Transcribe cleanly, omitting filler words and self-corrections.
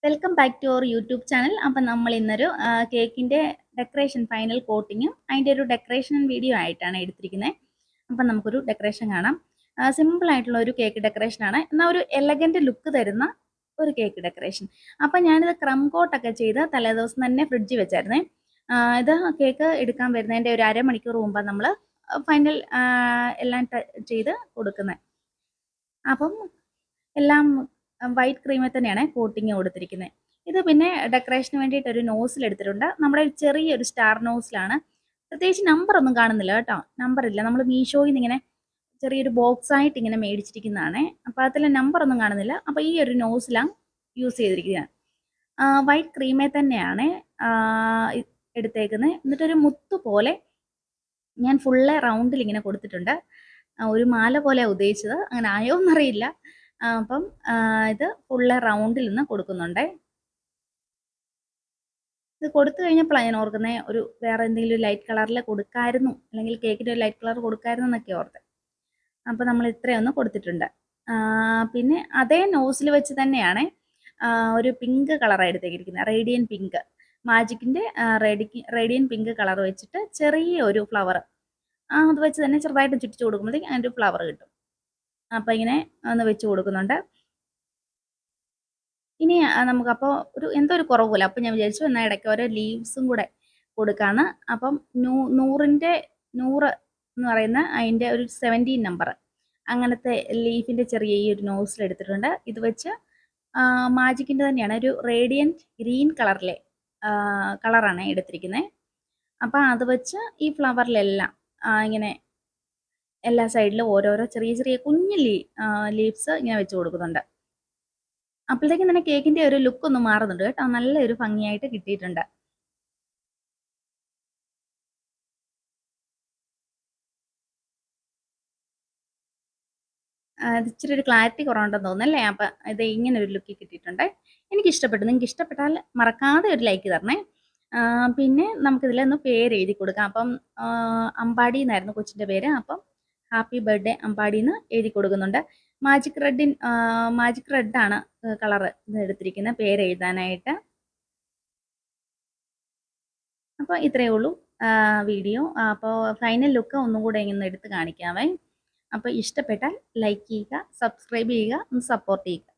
Welcome back to our YouTube channel. അപ്പം നമ്മൾ ഇന്നൊരു കേക്കിൻ്റെ ഡെക്കറേഷൻ ഫൈനൽ കോട്ടിങ്ങും അതിൻ്റെ ഒരു ഡെക്കറേഷൻ വീഡിയോ ആയിട്ടാണ് എടുത്തിരിക്കുന്നത്. അപ്പം നമുക്കൊരു ഡെക്കറേഷൻ കാണാം. സിമ്പിൾ ആയിട്ടുള്ള ഒരു കേക്ക് ഡെക്കറേഷനാണ്, എന്നാൽ ഒരു എലഗൻറ്റ് ലുക്ക് തരുന്ന ഒരു കേക്ക് ഡെക്കറേഷൻ. അപ്പം ഞാനിത് ക്രം കോട്ടൊക്കെ ചെയ്ത് തലേദിവസം തന്നെ ഫ്രിഡ്ജിൽ വെച്ചായിരുന്നേ. ഇത് കേക്ക് എടുക്കാൻ വരുന്നതിൻ്റെ ഒരു അരമണിക്കൂർ മുമ്പാണ് നമ്മൾ ഫൈനൽ എല്ലാം ചെയ്ത് കൊടുക്കുന്നത്. അപ്പം എല്ലാം വൈറ്റ് ക്രീമിൽ തന്നെയാണ് കോട്ടിങ് കൊടുത്തിരിക്കുന്നത്. ഇത് പിന്നെ ഡെക്കറേഷന് വേണ്ടിയിട്ട് ഒരു നോസിൽ എടുത്തിട്ടുണ്ട്. നമ്മുടെ ഒരു ചെറിയൊരു സ്റ്റാർ നോസിലാണ്. പ്രത്യേകിച്ച് നമ്പർ ഒന്നും കാണുന്നില്ല കേട്ടോ, നമ്പർ ഇല്ല. നമ്മൾ മീഷോയിൽ നിന്ന് ഇങ്ങനെ ചെറിയൊരു ബോക്സ് ആയിട്ട് ഇങ്ങനെ മേടിച്ചിരിക്കുന്നതാണ്. അപ്പോൾ അതിൽ നമ്പർ ഒന്നും കാണുന്നില്ല. അപ്പോൾ ഈ ഒരു നോസിലാണ് യൂസ് ചെയ്തിരിക്കുന്നത്. വൈറ്റ് ക്രീമേ തന്നെയാണ് എടുത്തേക്കുന്നത്. എന്നിട്ടൊരു മുത്ത് പോലെ ഞാൻ ഫുള്ള് റൗണ്ടിൽ ഇങ്ങനെ കൊടുത്തിട്ടുണ്ട്. ഒരു മാല പോലെ ഉദ്ദേശിച്ചത്, അങ്ങനെ ആയോ എന്നറിയില്ല. അപ്പം ഇത് ഫുള്ള് റൗണ്ടിൽ നിന്ന് കൊടുക്കുന്നുണ്ട്. ഇത് കൊടുത്തു കഴിഞ്ഞപ്പോഴാണ് ഞാൻ ഓർക്കുന്നത്, ഒരു വേറെ എന്തെങ്കിലും ഒരു ലൈറ്റ് കളറിൽ കൊടുക്കായിരുന്നു, അല്ലെങ്കിൽ കേക്കിൻ്റെ ഒരു ലൈറ്റ് കളർ കൊടുക്കായിരുന്നു എന്നൊക്കെ ഓർത്ത്. അപ്പോൾ നമ്മൾ ഇത്രയൊന്ന് കൊടുത്തിട്ടുണ്ട്. പിന്നെ അതേ നോസിൽ വെച്ച് തന്നെയാണ് ഒരു പിങ്ക് കളറാണ് എടുത്തേക്കിരിക്കുന്നത്, റേഡിയൻ പിങ്ക്. മാജിക്കിൻ്റെ റേഡിയൻ പിങ്ക് കളർ വെച്ചിട്ട് ചെറിയ ഒരു ഫ്ലവർ അത് വെച്ച് തന്നെ ചെറുതായിട്ട് ചുറ്റിച്ച് കൊടുക്കുമ്പോഴത്തേക്ക് അതിൻ്റെ ഒരു ഫ്ലവർ കിട്ടും. അപ്പോൾ ഇങ്ങനെ ഒന്ന് വെച്ച് കൊടുക്കുന്നുണ്ട്. ഇനി നമുക്കപ്പോൾ എന്തോ ഒരു കുറവ് പോലെ. അപ്പോൾ ഞാൻ വിചാരിച്ചു എന്നാൽ ഇടയ്ക്ക് ഓരോ ലീവ്സും കൂടെ കൊടുക്കാമെന്ന്. അപ്പം 100 എന്ന് പറയുന്ന അതിൻ്റെ ഒരു 17 നമ്പർ അങ്ങനത്തെ ലീഫിൻ്റെ ചെറിയ ഈ ഒരു നോസിൽ എടുത്തിട്ടുണ്ട്. ഇത് വെച്ച് മാജിക്കിൻ്റെ തന്നെയാണ് ഒരു റേഡിയൻറ്റ് ഗ്രീൻ കളറാണ് എടുത്തിരിക്കുന്നത്. അപ്പോൾ അത് വെച്ച് ഈ ഫ്ലവറിലെല്ലാം ഇങ്ങനെ എല്ലാ സൈഡിലും ഓരോരോ ചെറിയ ചെറിയ കുഞ്ഞു ലീവ്സ് ഇങ്ങനെ വെച്ച് കൊടുക്കുന്നുണ്ട്. അപ്പോഴത്തേക്കും തന്നെ കേക്കിൻ്റെ ഒരു ലുക്ക് ഒന്ന് മാറുന്നുണ്ട് കേട്ടോ, നല്ലൊരു ഭംഗിയായിട്ട് കിട്ടിയിട്ടുണ്ട്. ഇച്ചിരി ഒരു ക്ലാരിറ്റി കുറവുണ്ടെന്ന് തോന്നുന്നല്ലേ. അപ്പം ഇത് ഇങ്ങനെ ഒരു ലുക്ക് കിട്ടിയിട്ടുണ്ട്. എനിക്കിഷ്ടപ്പെട്ടു. നിങ്ങൾക്ക് ഇഷ്ടപ്പെട്ടാൽ മറക്കാതെ ഒരു ലൈക്ക് തരണേ. പിന്നെ നമുക്കിതിലൊന്ന് പേര് എഴുതി കൊടുക്കാം. അപ്പം അമ്പാടി എന്നായിരുന്നു കൊച്ചിൻ്റെ പേര്. അപ്പം ഹാപ്പി ബർത്ത്ഡേ അമ്പാടി എന്ന് എഴുതി കൊടുക്കുന്നുണ്ട്. മാജിക് റെഡാണ് കളറ് ഇത് എടുത്തിരിക്കുന്നത് പേര് എഴുതാനായിട്ട്. അപ്പോൾ ഇത്രയേ ഉള്ളൂ വീഡിയോ. അപ്പോൾ ഫൈനൽ ലുക്ക് ഒന്നും കൂടെ ഇങ്ങനെ എടുത്ത് കാണിക്കാമേ. അപ്പോൾ ഇഷ്ടപ്പെട്ടാൽ ലൈക്ക് ചെയ്യുക, സബ്സ്ക്രൈബ് ചെയ്യുക, ഒന്ന് സപ്പോർട്ട് ചെയ്യുക.